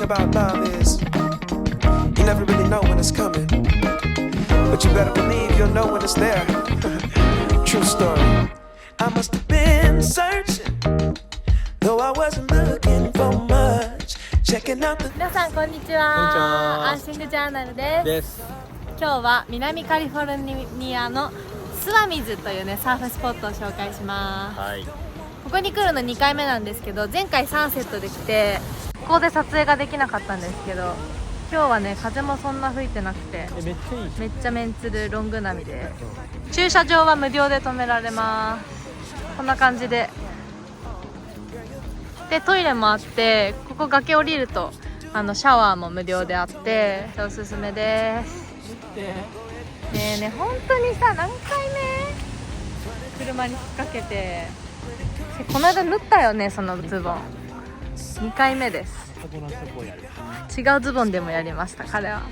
about love is you never really know when it's coming, but you better believe you'll know when it's there. True story. I must have been searching, though I wasn't looking for much. Checking out the 皆さんこんにちは。こんにちはアーシングジャーナルです。です。今日は南カリフォルニアのスワミズというねサーフスポットを紹介します。はい。ここに来るの2回目なんですけど、前回サンセットで来てここで撮影ができなかったんですけど、今日はね風もそんな吹いてなくてめっちゃいい。めっちゃメンツルロング波で、駐車場は無料で止められます。こんな感じでトイレもあって、ここ崖降りるとシャワーも無料であっておすすめです。ねえねえ、本当にさ、何回目車に引っ掛けて、この間縫ったよね、そのズボン。2回目です。違うズボンでもやりました、彼は。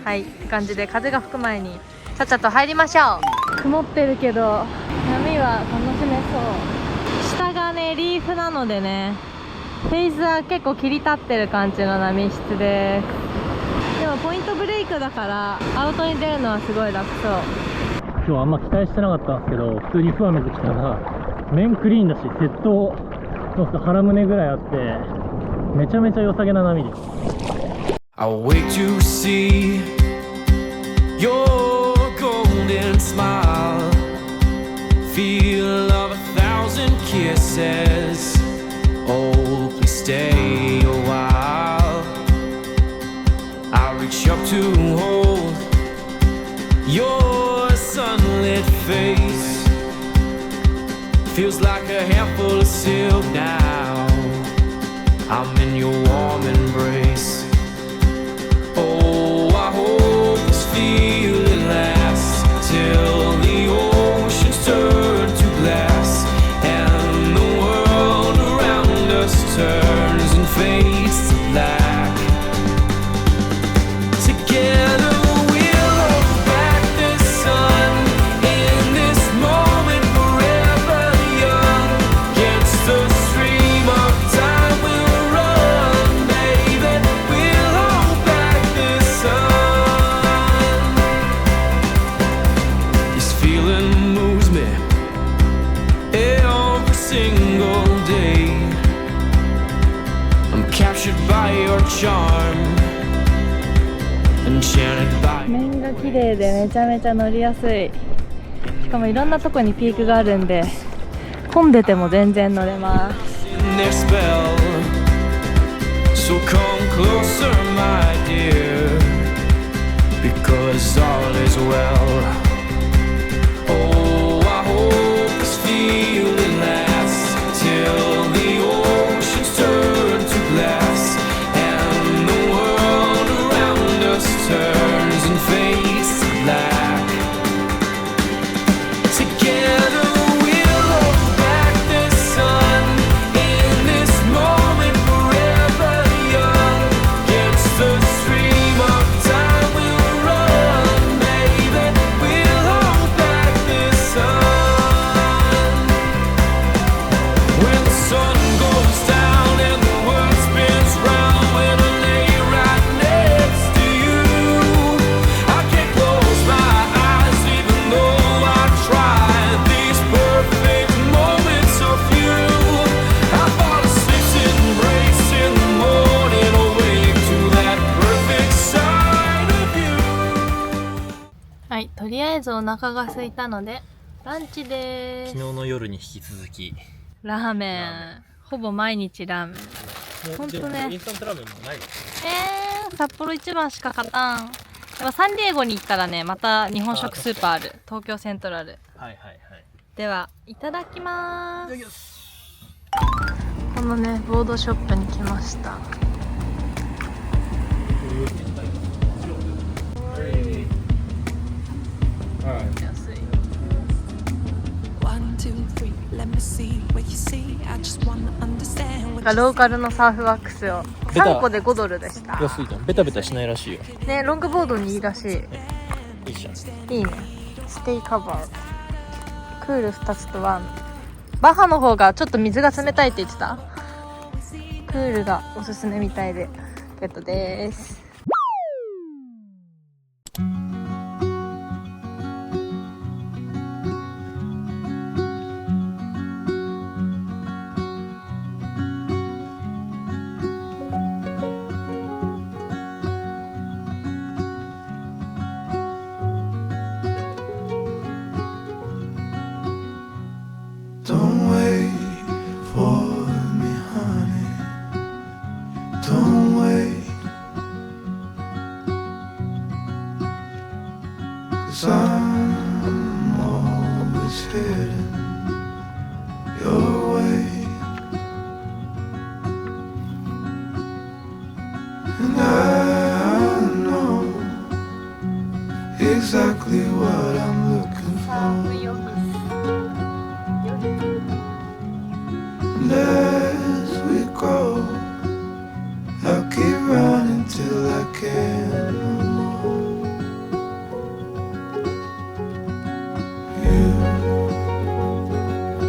はい、って感じで風が吹く前にちゃっちゃと入りましょう。曇ってるけど波は楽しめそう。下がねリーフなのでね、フェイズは結構切り立ってる感じの波質です。でもポイントブレイクだからアウトに出るのはすごい楽そう。今日あんま期待してなかったんですけど、普通にフアメズ来たら面クリーンだし、セットの腹胸ぐらいあって、めちゃめちゃ良さげな波です。I'll wait to see your golden smile, feel of 1,000 kisses. Oh, please stay a while. I'll reach up to hold your sunlit face. Feels like a handful of silk now. I'm in your warm embrace. Oh, I hope this feeling lasts till the oceans turn to glass and the world around us turns and fades to black. Together we'll hold back the sun in this moment, forever young. Against the stream of time we'll run, baby. We'll hold back the sun. This feeling moves me every single day. I'm captured by your charm, enchanted by 面が綺麗でめちゃめちゃ乗りやすい。しかもいろんなとこにピークがあるんで、混んでても全然乗れます。 in their spell. So come closer, my dear, because all is well. Oh, I hope this feeling lasts till the oceans turn to glass and the world around us turns and fades to black. Together we'll hold back the sun in this moment, forever young. Against the stream of time we'll run, baby. We'll hold back the sun. When the sun goes down and the world spins round, when I lay right next to you, I can't close my eyes even though I try. These perfect moments are few. I fall asleep to embrace in the morning, awake to that perfect side of you. はい、とりあえずお腹が空いたのでランチで昨す。日の夜に引き続き。ラーメン、ほぼ毎日ラーメン。ほんとねインスタントラーメンもない。札幌一番しか勝たん。でもサンディエゴに行ったらね、また日本食スーパーある。東京セントラル。はいはいはい。ではいただきます。このねボードショップに来ました。安い。 1, 2, 3, let me see what you see. I just wanna understand what ローカルのサーフワックスを3個で$5でした。安いじゃん。ベタベタしないらしいよ。ね、ロングボードにいいらしい。いいじゃん。いいね。ステイカバー。クール2つとワン。バハの方がちょっと水が冷たいって言ってた。クールがおすすめみたいでケットです。Don't wait for me, honey. Don't wait. 'Cause I'm always heading your way. And I know exactly what I'm looking for. And as we grow, I'll keep running till I can no more.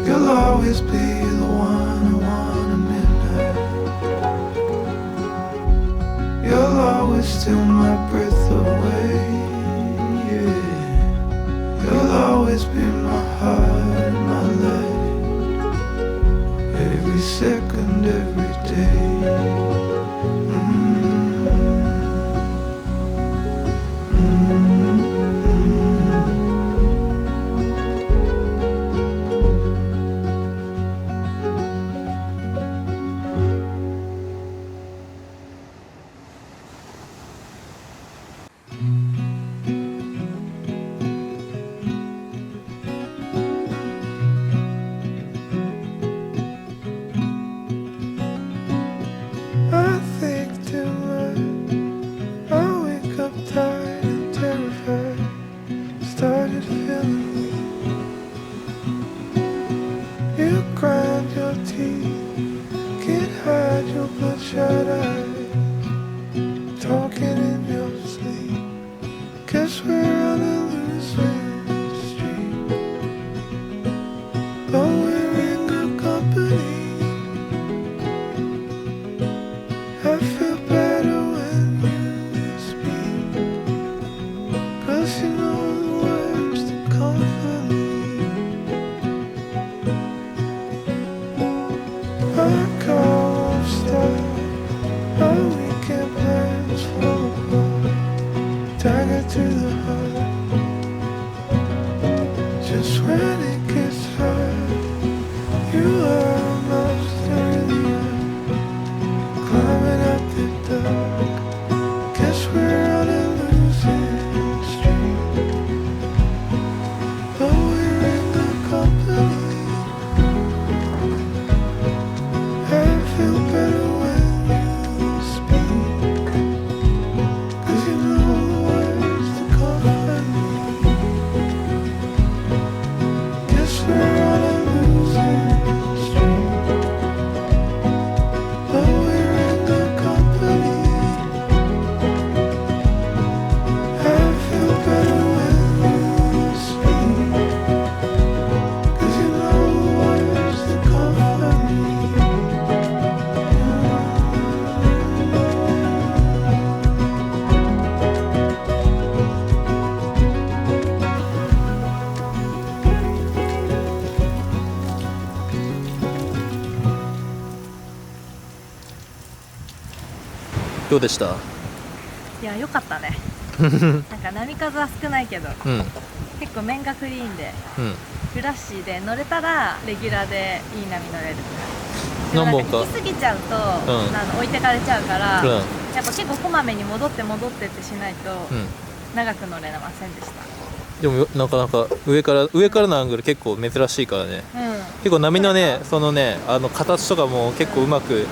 You'll always be the one I want at midnight. You'll always steal my breath away. Yeah. You'll always be my heart, my life. Every second, every day. I think too much. I wake up tired and terrified. Started feeling weak. You grind your teeth, can't hide your bloodshot eyes. Talking in your sleep. Guess we're on a losing streak. But we're in good company. I feel better when you speak. 'Cause you know the words to comfort me. Our car won't stop. Our weekend plans fall apart. Dagger to the heart. Just when it gets hard, you are a monster in the eye. Climbing up the dark. Guess we're on a losing streak. But we're in good company. I feel better when you speak. 'Cause you know the words to comfort me. Guess we're on a losing streak. But we're in good company. I feel better when you speak. 'Cause you know the words to comfort me.どうでした？いや、良かったね。なんか波数は少ないけど、うん結構面がクリーンで、うんフラッシーで乗れたらレギュラーでいい波乗れる。何本かでもなんか行き過ぎちゃうと、ん置いてかれちゃうから、うんやっぱ結構こまめに戻ってってしないと、うん長く乗れませんでした。でもなかなか上からのアングル結構珍しいからね。結構波のね、そのね、形とかも結構うまく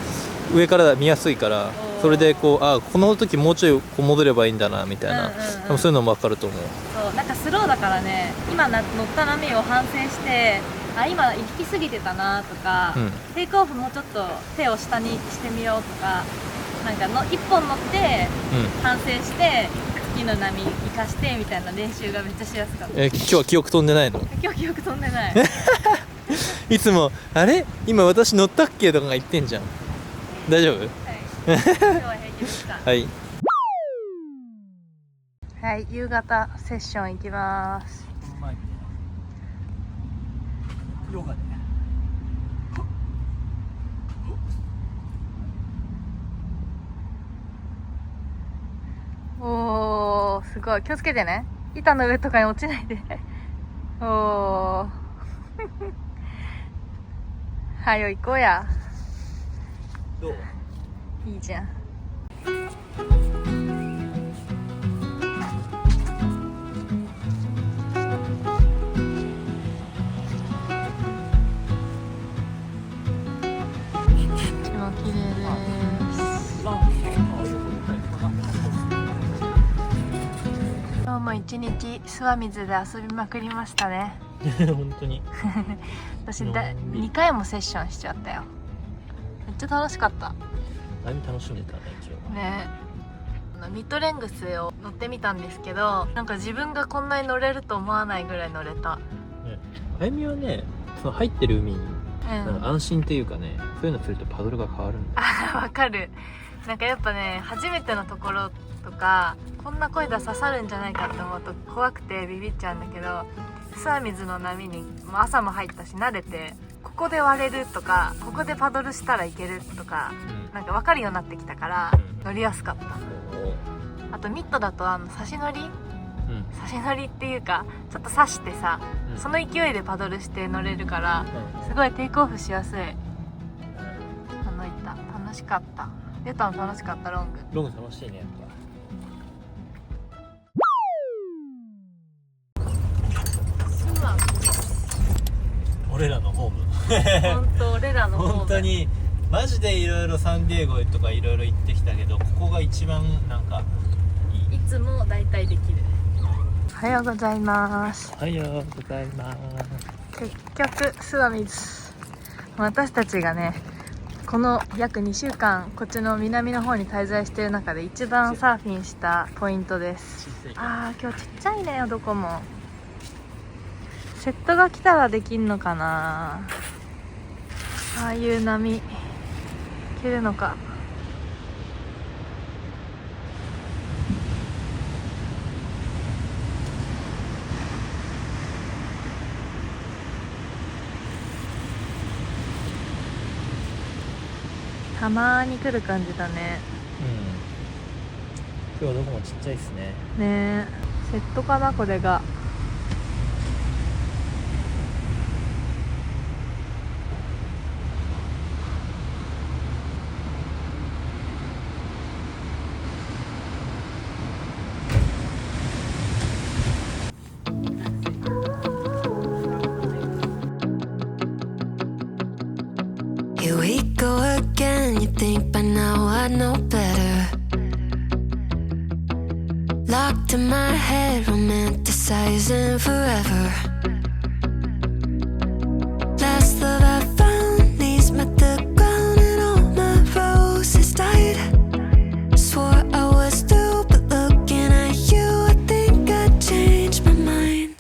上から見やすいから、それでこうこの時もうちょいこう戻ればいいんだなみたいな、多分そういうのも分かると思う。そう、なんかスローだからね、今乗った波を反省して、今行き過ぎてたなとか、テイクオフもうちょっと手を下にしてみようとか、なんか1本乗って反省して、次の波生かしてみたいな練習がめっちゃしやすかった。今日は記憶飛んでないの？今日記憶飛んでない。いつもあれ今私乗ったっけとか言ってんじゃん。大丈夫？はい今日は平気でしたはいはい、夕方セッション行きます。ヨガでおー、すごい。気をつけてね。板の上とかに落ちないで。おー。はよ行こうや。どういいじゃん。超綺麗です。今日も一日諏訪水で遊びまくりましたね。本当に私2回もセッションしちゃったよ。めっちゃ楽しかった。何楽しんでたね一応ね。ミッドレングスを乗ってみたんですけど、なんか自分がこんなに乗れると思わないぐらい乗れた。あゆみはね、その入ってる海にうん。安心っていうかね、そういうのするとパドルが変わるんだよ。あ、わかる。なんかやっぱね、初めてのところとか、こんな声出刺さるんじゃないかって思うと怖くてビビっちゃうんだけど、諏訪水の波にもう朝も入ったし慣れて、ここで割れるとか、ここでパドルしたらいけるとか、なんか分かるようになってきたから乗りやすかった。あとミッドだと差し乗りっていうか、ちょっと刺してさ、その勢いでパドルして乗れるからすごいテイクオフしやすい。楽しかった。出たの楽しかった。ロングロング楽しいねやっ諏ぱ。俺らのホーム訪本当俺らの方本当にマジでいろいろサンディエゴとかいろいろ行ってきたけど、ここが一番なんかいい。いつも大体できる。おはようございます。おはようございます。結局諏訪水、私たちがねこの約2週間こっちの南の方に滞在している中で一番サーフィンしたポイントです。あー、今日ちっちゃいね、どこも。セットが来たらできんのかな。ああいう波いけるのか。たまーに来る感じだね。今日はどこもちっちゃいですね。ねえ、セットかなこれが。Here we go again. You think by now I know better. Locked in my head, romanticizing forever. Last love I found, knees met the ground, and all my roses died. Swore I was through, but looking at you, I think I changed my mind.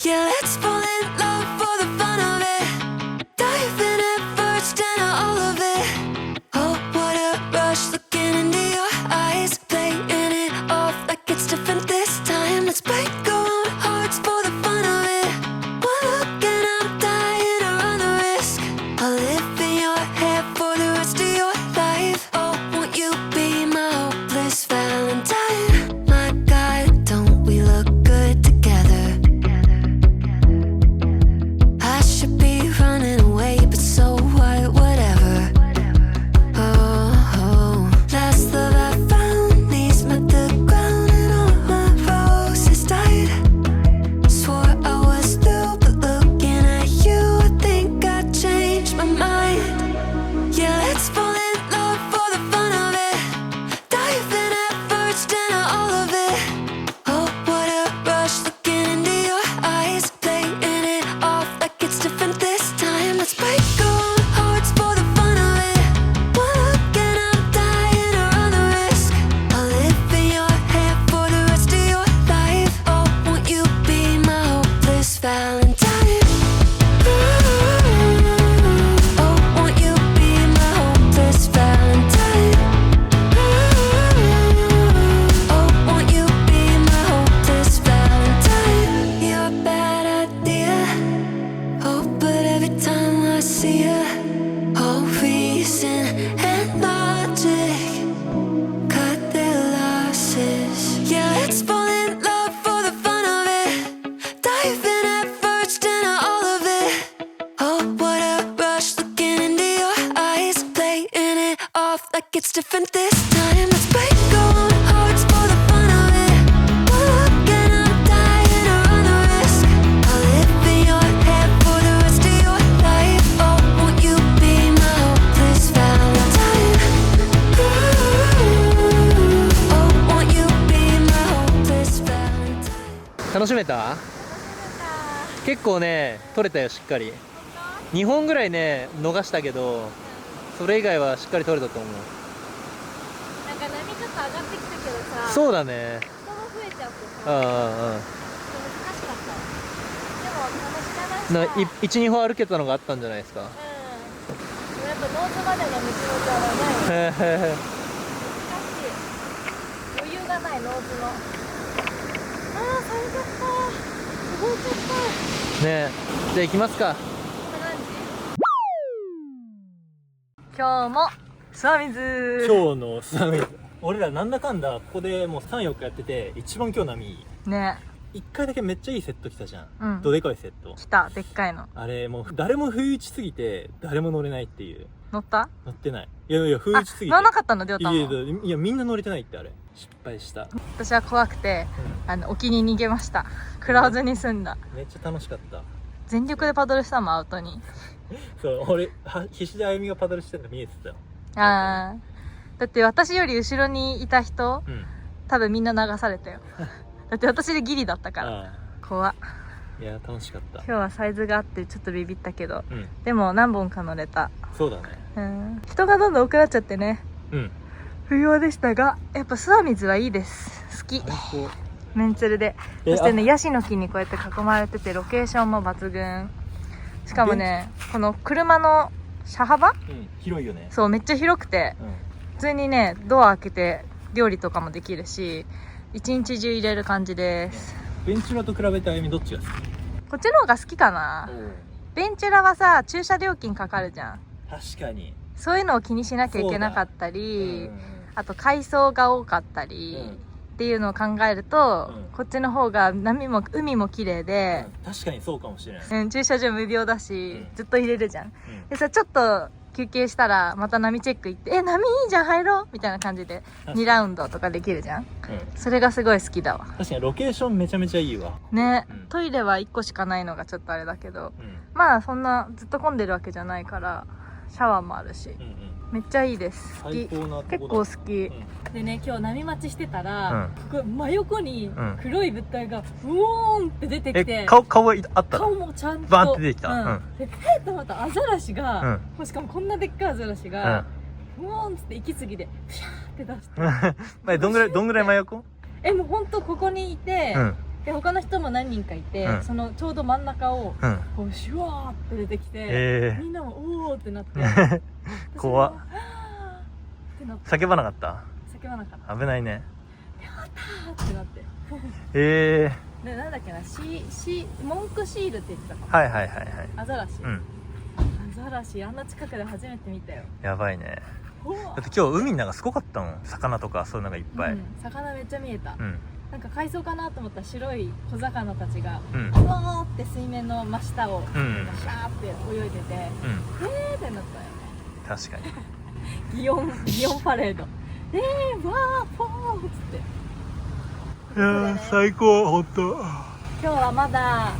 Yeah, let's fall in love for the fun of it. Diving at first into all of it. Oh, what a rush looking into your eyes, playing it off like it's different this time. Let's break our own hearts for the fun of it. One look and I'm dying to run the risk. I'll live in your head for the rest of your life. Oh, won't you be my hopeless Valentine? My God, don't we look good together? I should be running away, but so what, whatever. Oh, oh. off like it's different this time. Let's break our own hearts for the fun of it. We're looking, I'm dying to run the risk. I'll live in your head for the rest of your life. Oh, won't you be my hopeless valentine? Ooh, oh, won't you be my hopeless valentine? 楽しめた？結構ね撮れたよしっかり。2本ぐらいね逃したけど、それ以外はしっかり撮れたと思う。なんか波ちょっと上がってきたけどさ、そうだね。人も増えちゃってうんうんうん。さ、難しかった。でも楽しかった。1、2歩歩けたのがあったんじゃないですか。うん。でもやっぱノーズまでの道のりはない。難しい。余裕がないノーズの。ああ、寒かった。すごいかった。ねえ、じゃあ行きますか。今日も諏訪水。今日の津波、俺らなんだかんだここでもう3、4日やってて一番今日波いい。ね。1回だけめっちゃいいセット来たじゃん、うんどでかいセット来た、でっかいの。あれもう誰も不意打ちすぎて誰も乗れないっていう。乗った？乗ってない。いやいや不意打ちすぎて乗らなかったの、りょうたも。いやみんな乗れてないって。あれ失敗した、私は怖くて、沖に逃げました。食らわずに済んだ。めっちゃ楽しかった。全力でパドルしたもん、アウトに。そう俺必死であゆみがパドルしてるの見えてたよ。あー、だって私より後ろにいた人、うん多分みんな流されたよ。だって私でギリだったから。あ怖っ。あいや楽しかった今日はサイズがあってちょっとビビったけど、うんでも何本か乗れた。そうだね。人がどんどん多くなっちゃってね、うん不要でしたが、やっぱ諏訪水はいいです。好き。最高。メンツルで。そしてね、ヤシの木にこうやって囲まれてて、ロケーションも抜群。しかもね、この車の車幅、うん広いよね。そうめっちゃ広くて、うん普通にねドア開けて料理とかもできるし、一日中入れる感じです。ベンチュラと比べてあゆみどっちが好き？こっちの方が好きかな。ベンチュラはさ、駐車料金かかるじゃん。確かに。そういうのを気にしなきゃいけなかったり、あと海藻が多かったり、っていうのを考えると、こっちの方が波も海も綺麗で、確かにそうかもしれない。駐車場無料だし、ずっと入れるじゃん。でさ、ちょっと休憩したらまた波チェック行って「波いいじゃん入ろう」みたいな感じで2ラウンドとかできるじゃん。それがすごい好きだわ。確かにロケーションめちゃめちゃいいわね、トイレは1個しかないのがちょっとあれだけど、まあそんなずっと混んでるわけじゃないからシャワーもあるし、めっちゃいいです。好き。結構好き。でね、今日波待ちしてたら、ここ真横に黒い物体がウォーンって出てきて、顔はあった？顔もちゃんとバンって出てきた。でペッとまたアザラシが、しかもこんなでっかいアザラシが、ウォーンって息継ぎでピャーって出してどんぐらい真横？もうほんとここにいて、で他の人も何人かいて、そのちょうど真ん中をこうシュワーって出てきて、みんなもおーってなって怖っ。叫ばなかった？叫ばなかった。危ないね。やったーってなって。でなんだっけな、モンクシールって言ってたかも。はいはいはいはい。アザラシ。アザラシあんな近くで初めて見たよ。やばいね。だって今日海の中すごかったもん。魚とかそういうのがいっぱい。魚めっちゃ見えた。なんか海藻かなと思ったら白い小魚たちがうわーって水面の真下をシャーって泳いでて、ってなったよね。確かに。擬音パレード。わーポーっつって。いや最高本当。今日はまだ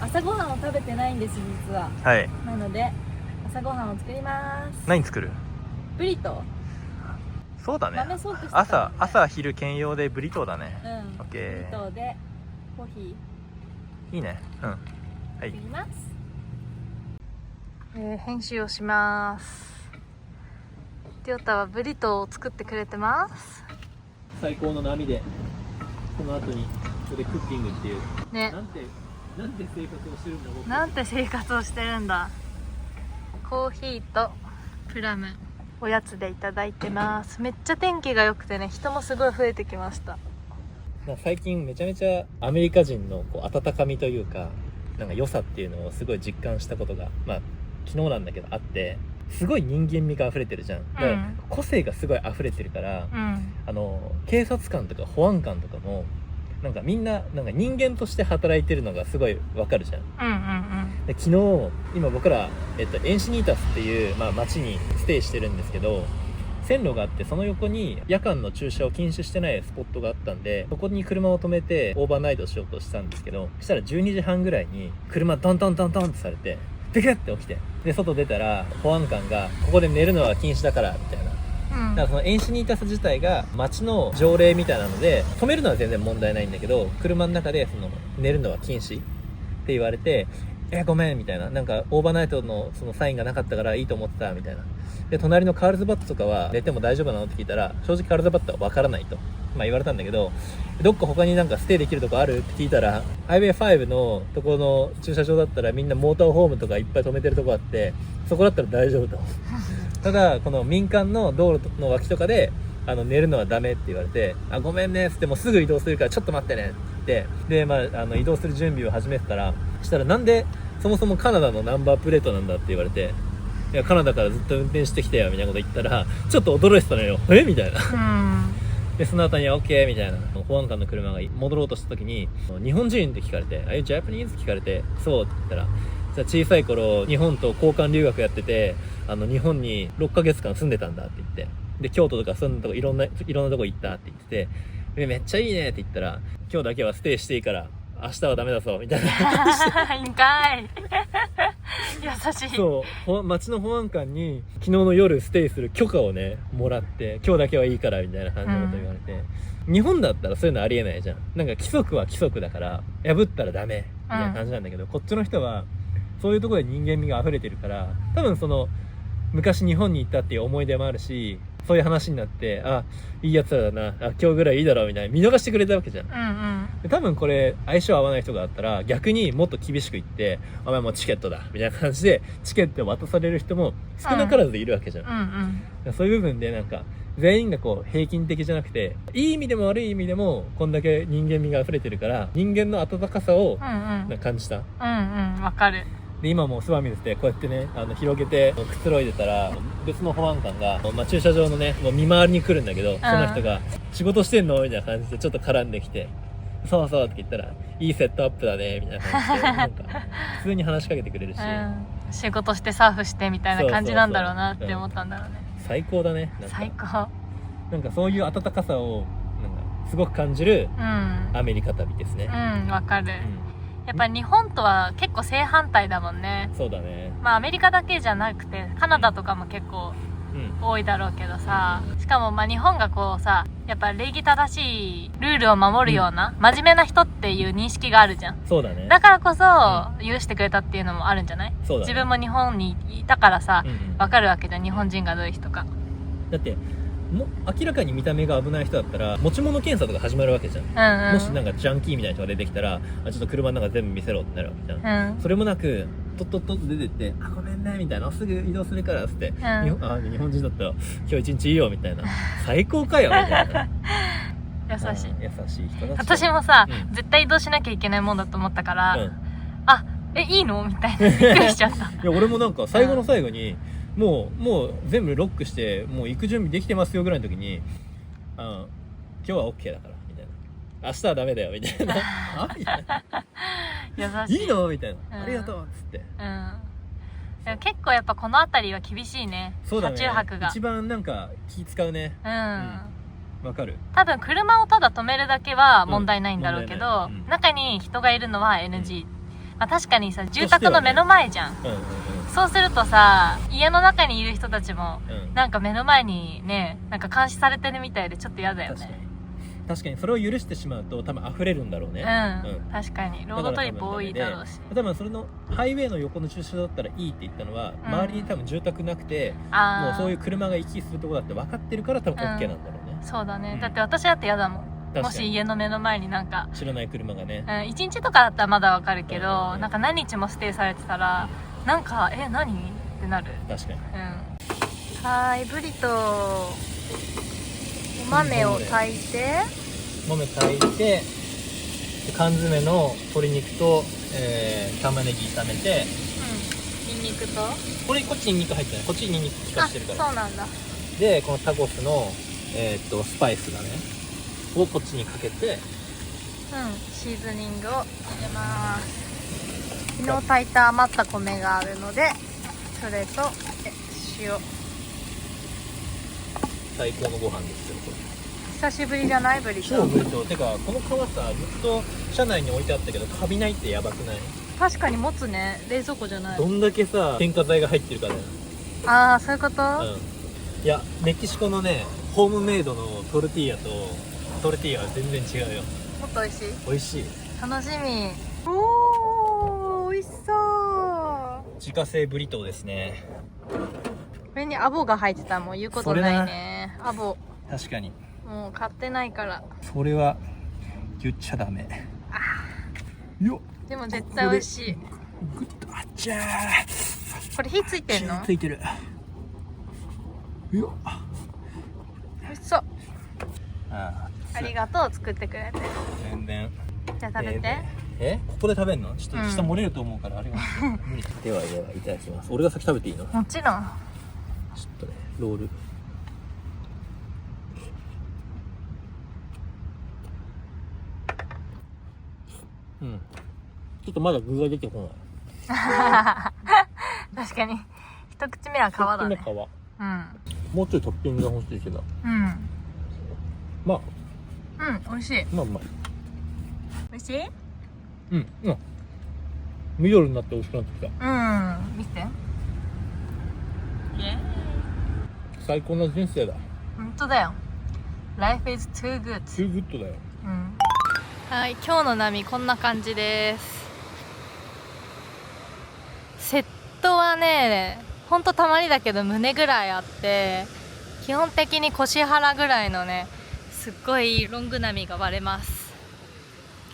朝ごはんを食べてないんです実は。はい。なので朝ごはんを作ります。何作る？ブリトー。そうだね。豆ソースしてた。朝昼兼用でブリトーだね。オッケー。ブリトーでコーヒー。いいね。はい。作ります。編集をします。りょうたはブリトーを作ってくれてます。最高の波でその後にそれでクッキングっていうね。なんて生活をしてるんだ僕。なんて生活をしてるんだ。コーヒーとプラムおやつでいただいてます。めっちゃ天気が良くてね、人もすごい増えてきました。最近めちゃめちゃアメリカ人のこう温かみというかなんか良さっていうのをすごい実感したことが昨日なんだけどあって、すごい人間味が溢れてるじゃん。だから個性がすごい溢れてるから、警察官とか保安官とかもなんかみんななんか人間として働いてるのがすごいわかるじゃん。で昨日今僕らエンシニータスっていう、町にステイしてるんですけど、線路があって、その横に夜間の駐車を禁止してないスポットがあったんで、そこに車を止めてオーバーナイトしようとしたんですけど、そしたら12時半ぐらいに車トントントントンってされて、ビクッて起きて、で外出たら保安官がここで寝るのは禁止だからみたいな。だからそのエンシニータス自体が街の条例みたいなので、止めるのは全然問題ないんだけど、車の中でその寝るのは禁止って言われて、ごめんみたいな、なんかオーバーナイトのそのサインがなかったからいいと思ってたみたいな。で隣のカールズバットとかは寝ても大丈夫なのって聞いたら、正直カールズバットは分からないと、言われたんだけど、どっか他になんかステイできるとこあるって聞いたら、ハイウェイ5のとこの駐車場だったらみんなモーターホームとかいっぱい止めてるとこあって、そこだったら大丈夫と。ただこの民間の道路の脇とかで寝るのはダメって言われて、ごめんねっつって、もうすぐ移動するからちょっと待ってねって言って、で移動する準備を始めてたら、したらなんでそもそもカナダのナンバープレートなんだって言われて、いやカナダからずっと運転してきたよみたいなこと言ったら、ちょっと驚いてたのよ。みたいな。でその後にOK みたいな保安官の車が戻ろうとした時に、日本人って聞かれて、Are you Japanese? って聞かれて、そうって言ったら、じゃあ小さい頃日本と交換留学やってて、日本に6ヶ月間住んでたんだって言って、で京都とか住んだとこいろんなとこ行ったって言ってて、めっちゃいいねって言ったら、今日だけはステイしていいから明日はダメだぞみたいないいんかい優しい。そう町の保安官に昨日の夜ステイする許可をねもらって、今日だけはいいからみたいな感じのこと言われて、日本だったらそういうのありえないじゃん。なんか規則は規則だから破ったらダメみたいな感じなんだけど、こっちの人はそういうところで人間味が溢れてるから、多分その昔日本に行ったっていう思い出もあるし、そういう話になって、いいやつらだな、今日ぐらいいいだろうみたいな見逃してくれたわけじゃん。で多分これ相性合わない人があったら、逆にもっと厳しく言って、お前もうチケットだみたいな感じでチケットを渡される人も少なからずでいるわけじゃん。そういう部分でなんか全員がこう平均的じゃなくて、いい意味でも悪い意味でもこんだけ人間味が溢れてるから、人間の温かさを感じた。わかる。で今もうスバミズでこうやってね広げてくつろいでたら、別の保安官が、駐車場のねもう見回りに来るんだけど、その人が仕事してんのみたいな感じでちょっと絡んできて、そうそうって言ったら、いいセットアップだねみたいな感じでなんか普通に話しかけてくれるし、仕事してサーフしてみたいな感じなんだろうなって思ったんだろうね。最高だね。なんか最高。なんかそういう温かさをなんかすごく感じるアメリカ旅ですね。わかる。やっぱ日本とは結構正反対だもんね。そうだね。アメリカだけじゃなくてカナダとかも結構多いだろうけどさ、しかも日本がこうさ、やっぱ礼儀正しいルールを守るような、真面目な人っていう認識があるじゃん。そうだね。だからこそ、許してくれたっていうのもあるんじゃない？そうだね。自分も日本にいたからさ、わかるわけじゃん、日本人がどういう人か。だって明らかに見た目が危ない人だったら持ち物検査とか始まるわけじゃん。もしなんかジャンキーみたいな人が出てきたら、ちょっと車の中全部見せろってなるわけじゃん。それもなくとっとっと出てって、ごめんねみたいな、すぐ移動するからっつって、日本人だったら今日一日いいよみたいな、最高かよみたいな優しい優しい人だ。私もさ、絶対移動しなきゃいけないもんだと思ったから、いいのみたいな、びっくりしちゃったいや俺もなんか最後の最後に、もう全部ロックしてもう行く準備できてますよぐらいの時に、今日は OK だからみたいな、明日はダメだよみたいなみたいな優しい。いいのみたいな、ありがとうっつって。でも結構やっぱこの辺りは厳しいね。そうだね。車中泊が一番なんか気使うね。わかる。多分車をただ止めるだけは問題ないんだろうけど、中に人がいるのは NG。確かにさ、住宅の目の前じゃん。そうするとさ、家の中にいる人たちも、なんか目の前にね、なんか監視されてるみたいでちょっと嫌だよね。確かにそれを許してしまうと多分溢れるんだろうね。確かにロードトリップ多いだろうし、多分それのハイウェイの横の駐車場だったらいいって言ったのは、周りに多分住宅なくて、もうそういう車が行き来するところだって分かってるから多分 OK なんだろうね。そうだね。だって私だって嫌だもん。もし家の目の前になんか知らない車がね、1日とかだったらまだわかるけど、なんか何日もステイされてたら、なんか何ってなる。確かに。はい、ブリとお豆を炊いて、豆炊いて、缶詰の鶏肉と、玉ねぎ炒めて、ニンニクと、こっちニンニク入ってない、こっちニンニク効かしてるから。そうなんだ。でこのタコスの、スパイスだねをこっちにかけて、シーズニングを入れます。昨日炊いた余った米があるので、それと塩、最高のご飯ですよこれ。久しぶりじゃないブリト超ブリトー。てかこの皮さずっと車内に置いてあったけどカビないってやばくない？確かに持つね。冷蔵庫じゃない。どんだけさ添加剤が入ってるかだよ。ああそういうこと、いやメキシコのねホームメイドのトルティーヤとトルティーヤは全然違うよ。もっと美味しい。美味しい。楽しみ。おー美味しそう。自家製ブリトーですね。これにアボが入ってたらもう言うことないね。アボ確かにもう買ってないから。それは言っちゃダメ。よっでも絶対美味しい。グッとあっちゃこれ火ついてんの？ついてるよっ。美味しそう。あありがとう作ってくれて。全然。じゃあ食べて。ここで食べんの？ちょっと下漏れると思うからあれは無理。ではいただきます。俺が先食べていいの？ちょっもちろん。とねロール。ちょっとまだ具が出てこない。確かに一口目は皮だね。皮。うんもうちょいトッピングが欲しいけど。まあ美味しい。まあまあ。美味しい？緑になって美味しくなってきた。見て。最高の人生だ。本当だよ。Life is too good。トゥーグッドだよ。はい、今日の波こんな感じです。セットはね、ほんとたまにだけど胸ぐらいあって、基本的に腰腹ぐらいのね、すっごいロング波が割れます。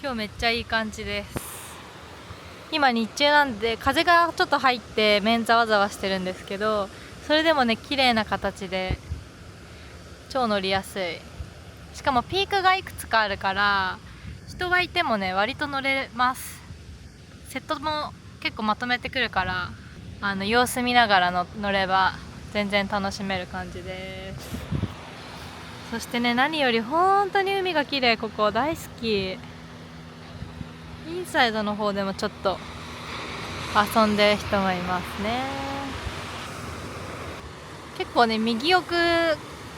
今日めっちゃいい感じです。今日中なんで風がちょっと入って面ざわざわしてるんですけど、それでもね綺麗な形で超乗りやすい。しかもピークがいくつかあるから人がいてもね割と乗れます。セットも結構まとめてくるから様子見ながら乗れば全然楽しめる感じです。そしてね何より本当に海が綺麗。ここ大好き。インサイドの方でもちょっと遊んでる人もいますね。結構ね右奥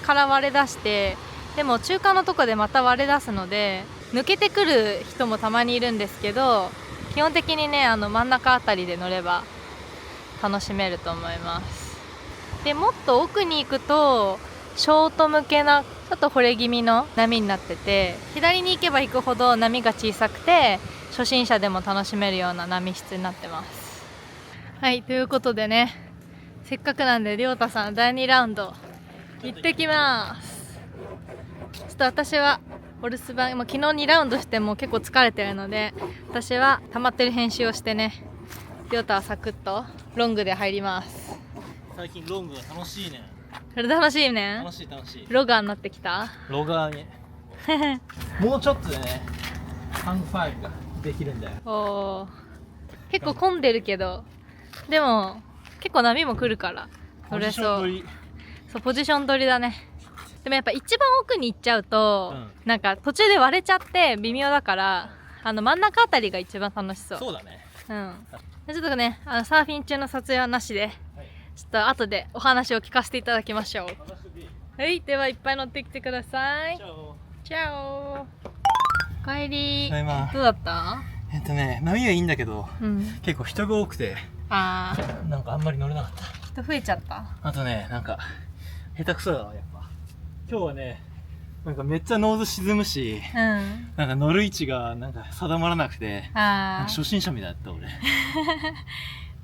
から割れ出してでも中間のとこでまた割れ出すので抜けてくる人もたまにいるんですけど、基本的にね真ん中あたりで乗れば楽しめると思います。でもっと奥に行くとショート向けなちょっと惚れ気味の波になってて、左に行けば行くほど波が小さくて初心者でも楽しめるような波質になってます。はい、ということでね、せっかくなんでりょうたさん第2ラウンド行ってきます。ちょっと私はお留守番、昨日2ラウンドしてもう結構疲れてるので、私は溜まってる編集をしてね、りょうたはサクッとロングで入ります。最近ロングが楽しいね。これ楽しいね。楽しい楽しい。ロガーになってきた。ロガーにもうちょっとでねハング5ができるんだよ。おー、結構混んでるけどでも結構波も来るから乗れそう。そうポジション取りだね。でもやっぱ一番奥に行っちゃうと、なんか途中で割れちゃって微妙だから真ん中あたりが一番楽しそう。そうだね。ちょっとねサーフィン中の撮影はなしで、ちょっと後でお話を聞かせていただきましょう。はい、ではいっぱい乗ってきてください。チャオ。おかえり。どうだった？波はいいんだけど、結構人が多くてなんかあんまり乗れなかった。人増えちゃった。あとねなんか下手くそだわやっぱ。今日はねなんかめっちゃノーズ沈むし、なんか乗る位置がなんか定まらなくて、初心者みたいだった俺。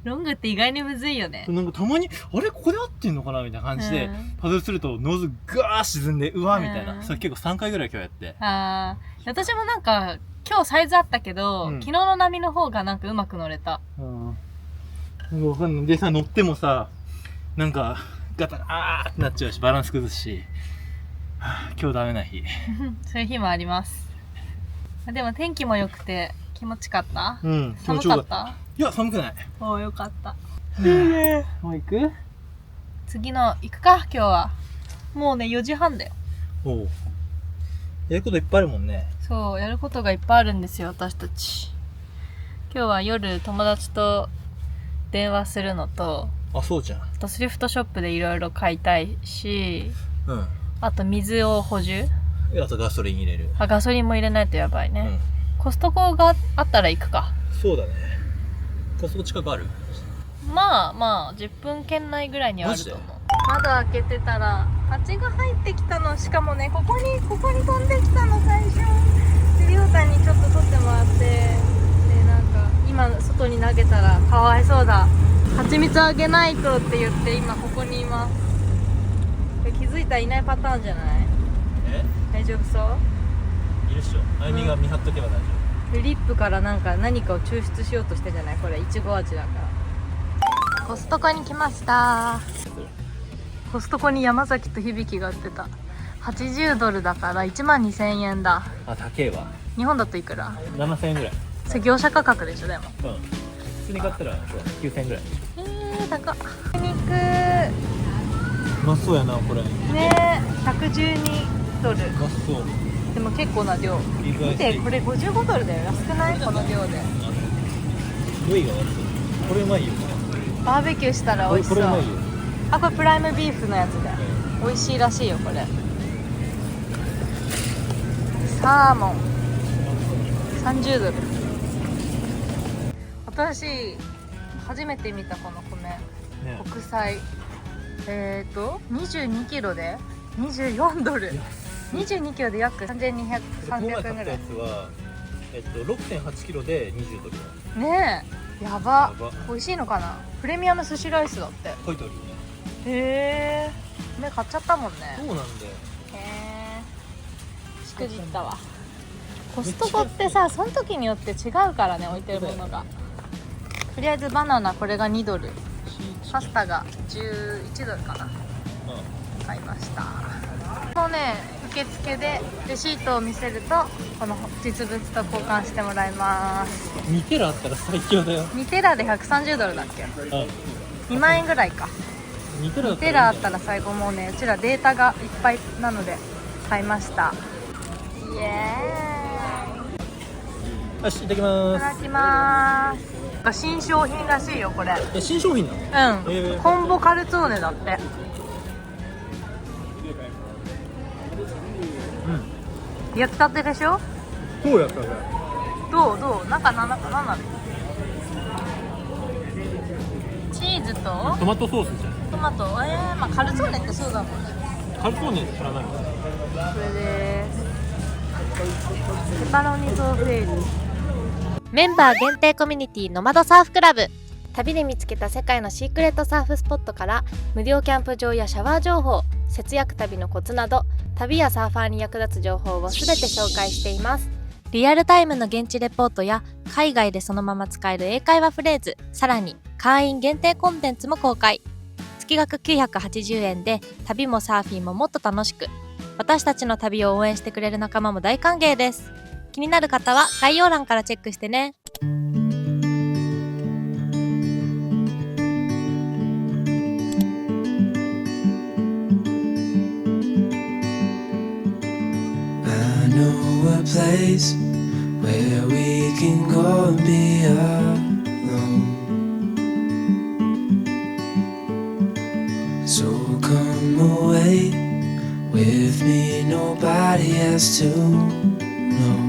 ロングって意外にむずいよね。なんかたまにあれここで合ってんのかなみたいな感じで、パドルするとノーズガー沈んでうわーみたいな、それ結構3回ぐらい今日やって。私もなんか今日サイズあったけど、昨日の波の方がなんかうまく乗れた。わかんない。でさ乗ってもさなんかガターってなっちゃうしバランス崩すし、今日ダメな日。そういう日もあります。でも天気も良くて気持ちかった。寒かった？いや寒くない。おーよかった。もう行く？次の行くか今日は。もうね4時半だよ。おう。やることいっぱいあるもんね。そうやることがいっぱいあるんですよ私たち。今日は夜友達と電話するのと、あそうじゃん。あとスリフトショップでいろいろ買いたいし、あと水を補充。あとガソリン入れる。あ、ガソリンも入れないとやばいね。うん。コストコがあったら行くか。そうだね。コストコ近くある？まあ10分圏内ぐらいにはあると思う。マ窓開けてたら蜂が入ってきたの。しかもね、ここに飛んできたの最初。で、りょうたんにちょっと取ってもらって、でなんか今外に投げたらかわいそうだ、蜂蜜あげないとって言って今ここにいます。気づいたらいないパターンじゃない？大丈夫そう？いるっしょ。あゆみが見張っとけば大丈でリップから何かを抽出しようとしてんじゃない？これいちご味だから。コストコに来ました。コストコに山崎と響が売ってた。80ドルだから12,000円だ。夫。あ、高えわ。日本だといくら？ 7000円ぐらい。それ業者価格でしょ。でもうん。普通に買ったらそう9000円ぐらい。高っ。肉うまそうやなこれ。うね112ドル。まそう。でも結構な量。リブアイスティー見てこれ55ドルだよ。安くない？この量で部位が悪そう。これうまいよ。バーベキューしたらこ美味しそう。れうまいよ。あ、これプライムビーフのやつだよ。美味しいらしいよこれ。サーモン30ドル。私初めて見たこの米、ね。国際22キロで24ドル。22キロで約3200、300円ぐらい。この前買ったやつは6.8 キロで20ドル。ねえ、やば。美味しいのかな。プレミアム寿司ライスだって。書いてあるよね。へえ、ね、買っちゃったもんね。そうなんだよ。へえ、しくじったわ。コストコってさ、その時によって違うからね、置いてるものが。とりあえずバナナこれが2ドル、パスタが11ドルかな。買いました。このね、受付でレシートを見せるとこの実物と交換してもらいます。2テラあったら最強だよ。2テラで130ドルだっけ。うん。2万円ぐらいか。2テラだ2テラあったら最後。もうね、うちらデータがいっぱいなので買いました。イエーイ。よし、いただきいまただきまーす。新商品らしいよこれ。す。新商品なの？うん、コンボカルツォーネだって。焼きたてでしょ。そうやったね。どう中なんなの？チーズとトマトソースじゃん。トマト。まあカルツォーネってそうだもんね。カルトーネ知らないの？これでーす。ペパロニソーセージ。メンバー限定コミュニティノマドサーフクラブ。旅で見つけた世界のシークレットサーフスポットから無料キャンプ場やシャワー情報、節約旅のコツなど旅やサーファーに役立つ情報をすべて紹介しています。リアルタイムの現地レポートや海外でそのまま使える英会話フレーズ、さらに会員限定コンテンツも公開。月額980円で旅もサーフィンももっと楽しく、私たちの旅を応援してくれる仲間も大歓迎です。気になる方は概要欄からチェックしてね。I know a place where we can go and be alone. So come away with me, nobody has to know.